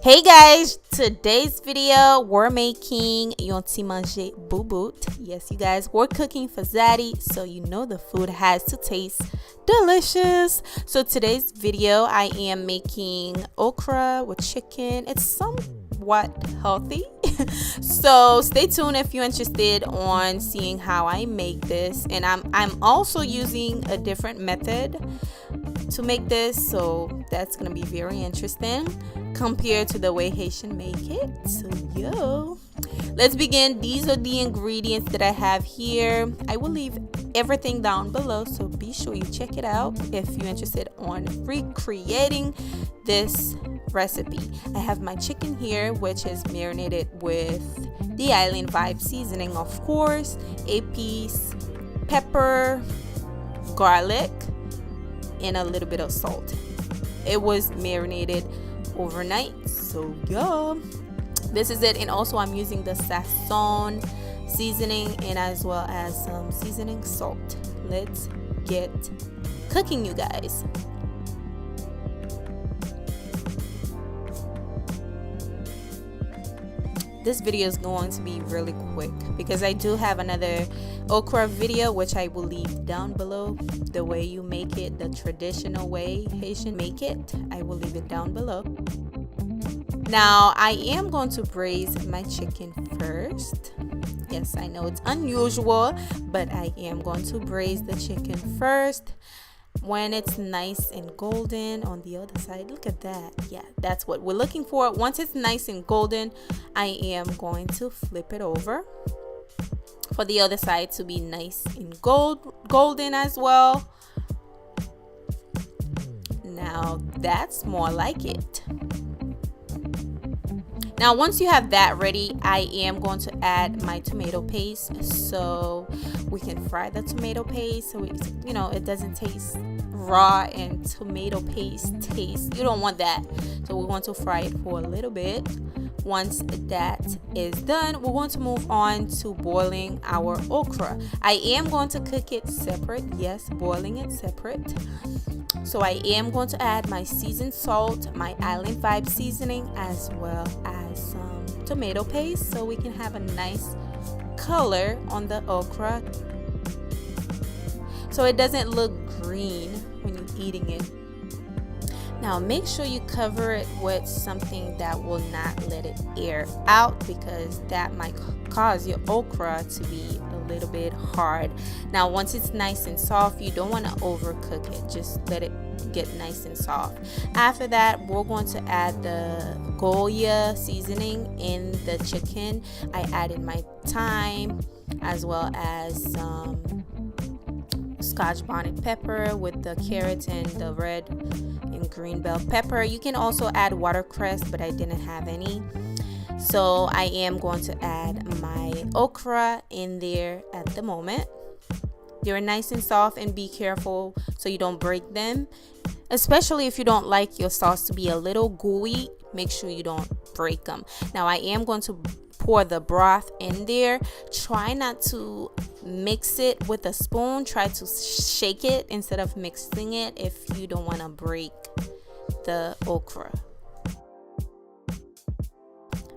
Hey guys, today's video we're making Manje Boubout. Yes, you guys, we're cooking for Zaddy, so you know the food has to taste delicious. So today's video I am making okra with chicken. It's somewhat healthy. So stay tuned if you're interested on seeing how I make this. And I'm also using a different method to make this, so that's gonna be very interesting compared to the way Haitian make it. So yo, let's begin. These are the ingredients that I have here. I will leave everything down below, so be sure you check it out if you're interested on recreating this recipe. I have my chicken here, which is marinated with the island vibe seasoning, of course, Epis, pepper, garlic, and a little bit of salt. It was marinated overnight, so yeah, this is it. And also I'm using the sazon seasoning and as well as some seasoning salt. Let's get cooking, you guys. This video is going to be really quick because I do have another okra video which I will leave down below. The way you make it, the traditional way Haitian make it, I will leave it down below. Now I am going to braise my chicken first. Yes, I know it's unusual, but I am going to braise the chicken first. When it's nice and golden on the other side, look at that. Yeah, that's what we're looking for. Once it's nice and golden, I am going to flip it over for the other side to be nice and golden as well. Now that's more like it. Now once you have that ready, I am going to add my tomato paste so we can fry the tomato paste so it doesn't taste raw and tomato paste taste. You don't want that, so we're going to fry it for a little bit. Once that is done, we're going to move on to boiling our okra. I am going to cook it separate. Yes, boiling it separate. So I am going to add my seasoned salt, my island vibe seasoning, as well as some tomato paste so we can have a nice color on the okra so it doesn't look green when you're eating it. Now make sure you cover it with something that will not let it air out because that might cause your okra to be a little bit hard. Now once it's nice and soft, you don't want to overcook it, just let it get nice and soft. After that, we're going to add the goya seasoning in the chicken. I added my thyme as well as scotch bonnet pepper with the carrots and the red and green bell pepper. You can also add watercress, but I didn't have any, so I am going to add my okra in there at the moment. They're nice and soft, and be careful so you don't break them, especially if you don't like your sauce to be a little gooey. Make sure you don't break them. Now I am going to pour the broth in there. Try not to mix it with a spoon. Try to shake it instead of mixing it if you don't want to break the okra.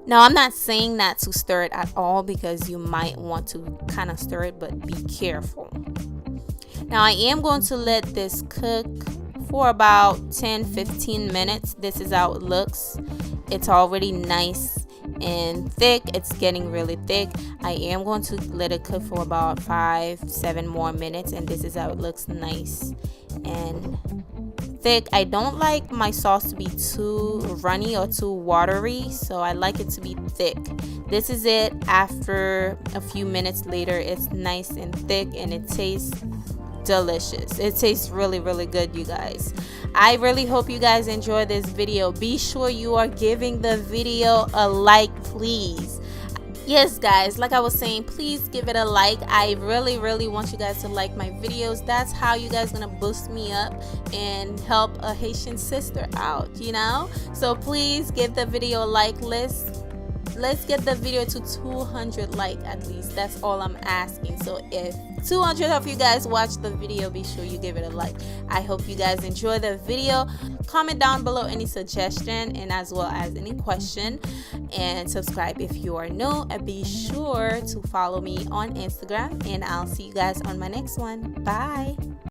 Now I'm not saying not to stir it at all because you might want to kind of stir it, but be careful. Now I am going to let this cook for about 10-15 minutes. This is how it looks. It's already nice and thick. It's getting really thick. I am going to let it cook for about 5-7 more minutes, and this is how it looks, nice and thick. I don't like my sauce to be too runny or too watery, so I like it to be thick. This is it. After a few minutes later, it's nice and thick and it tastes delicious. It tastes really good, you guys. I really hope you guys enjoy this video. Be sure you are giving the video a like, please. Yes guys, like I was saying, please give it a like. I really want you guys to like my videos. That's how you guys gonna boost me up and help a Haitian sister out, so please give the video a like. Let's let's get the video to 200 likes at least. That's all I'm asking. So if 200 of you guys watch the video, be sure you give it a like. I hope you guys enjoy the video. Comment down below any suggestion and as well as any question, and subscribe if you are new, and be sure to follow me on Instagram, and I'll see you guys on my next one. Bye.